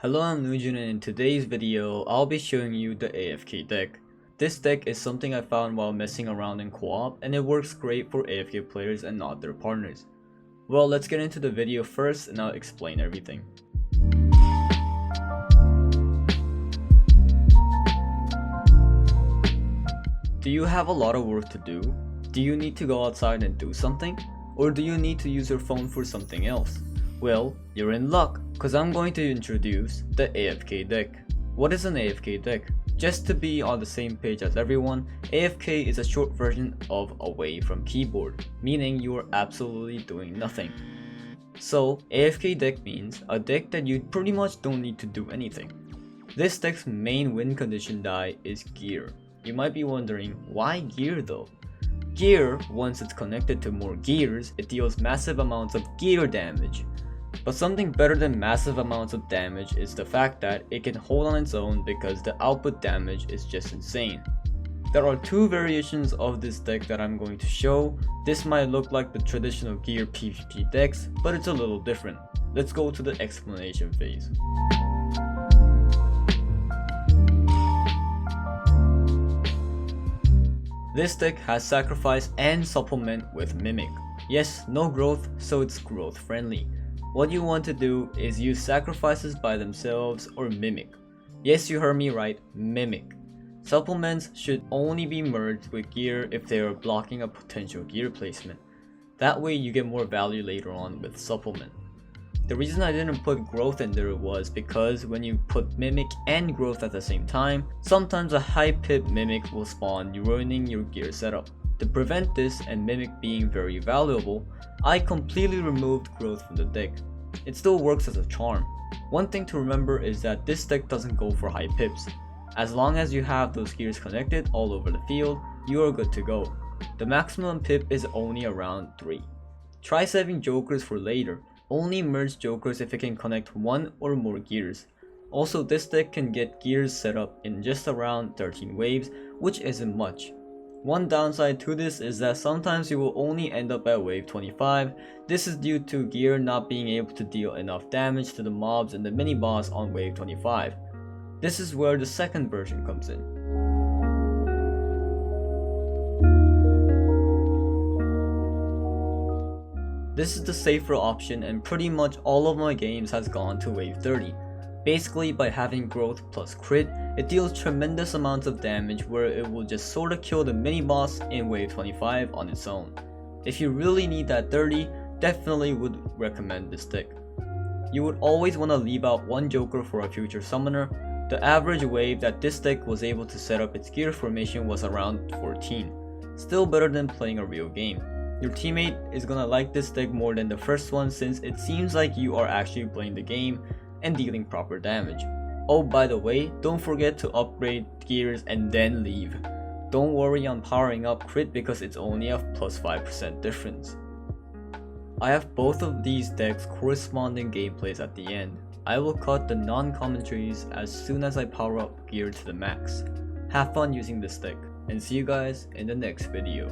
Hello, I'm LuNEJuNE, and in today's video, I'll be showing you the AFK deck. This deck is something I found while messing around in co-op, and it works great for AFK players and not their partners. Well, let's get into the video first and I'll explain everything. Do you have a lot of work to do? Do you need to go outside and do something? Or do you need to use your phone for something else? Well, you're in luck, cause I'm going to introduce the AFK deck. What is an AFK deck? Just to be on the same page as everyone, AFK is a short version of away from keyboard, meaning you are absolutely doing nothing. So, AFK deck means a deck that you pretty much don't need to do anything. This deck's main win condition die is gear. You might be wondering, why gear though? Gear, once it's connected to more gears, it deals massive amounts of gear damage. But something better than massive amounts of damage is the fact that it can hold on its own because the output damage is just insane. There are two variations of this deck that I'm going to show. This might look like the traditional gear PvP decks, but it's a little different. Let's go to the explanation phase. This deck has sacrifice and supplement with mimic. Yes, no growth, so it's growth friendly. What you want to do is use sacrifices by themselves or mimic. Yes, you heard me right, mimic. Supplements should only be merged with gear if they are blocking a potential gear placement. That way you get more value later on with supplement. The reason I didn't put growth in there was because when you put mimic and growth at the same time, sometimes a high pip mimic will spawn, ruining your gear setup. To prevent this and mimic being very valuable, I completely removed growth from the deck. It still works as a charm. One thing to remember is that this deck doesn't go for high pips. As long as you have those gears connected all over the field, you are good to go. The maximum pip is only around 3. Try saving jokers for later. Only merge jokers if it can connect one or more gears. Also, this deck can get gears set up in just around 13 waves, which isn't much. One downside to this is that sometimes you will only end up at wave 25. This is due to gear not being able to deal enough damage to the mobs and the mini boss on wave 25. This is where the second version comes in. This is the safer option, and pretty much all of my games has gone to wave 30. Basically, by having growth plus crit, it deals tremendous amounts of damage where it will just sorta kill the mini boss in wave 25 on its own. If you really need that 30, definitely would recommend this deck. You would always want to leave out one joker for a future summoner. The average wave that this deck was able to set up its gear formation was around 14. Still better than playing a real game. Your teammate is gonna like this deck more than the first one since it seems like you are actually playing the game and dealing proper damage. Oh, by the way, don't forget to upgrade gears and then leave. Don't worry on powering up crit because it's only a plus 5% difference. I have both of these decks corresponding gameplays at the end. I will cut the non-commentaries as soon as I power up gear to the max. Have fun using this deck, and see you guys in the next video.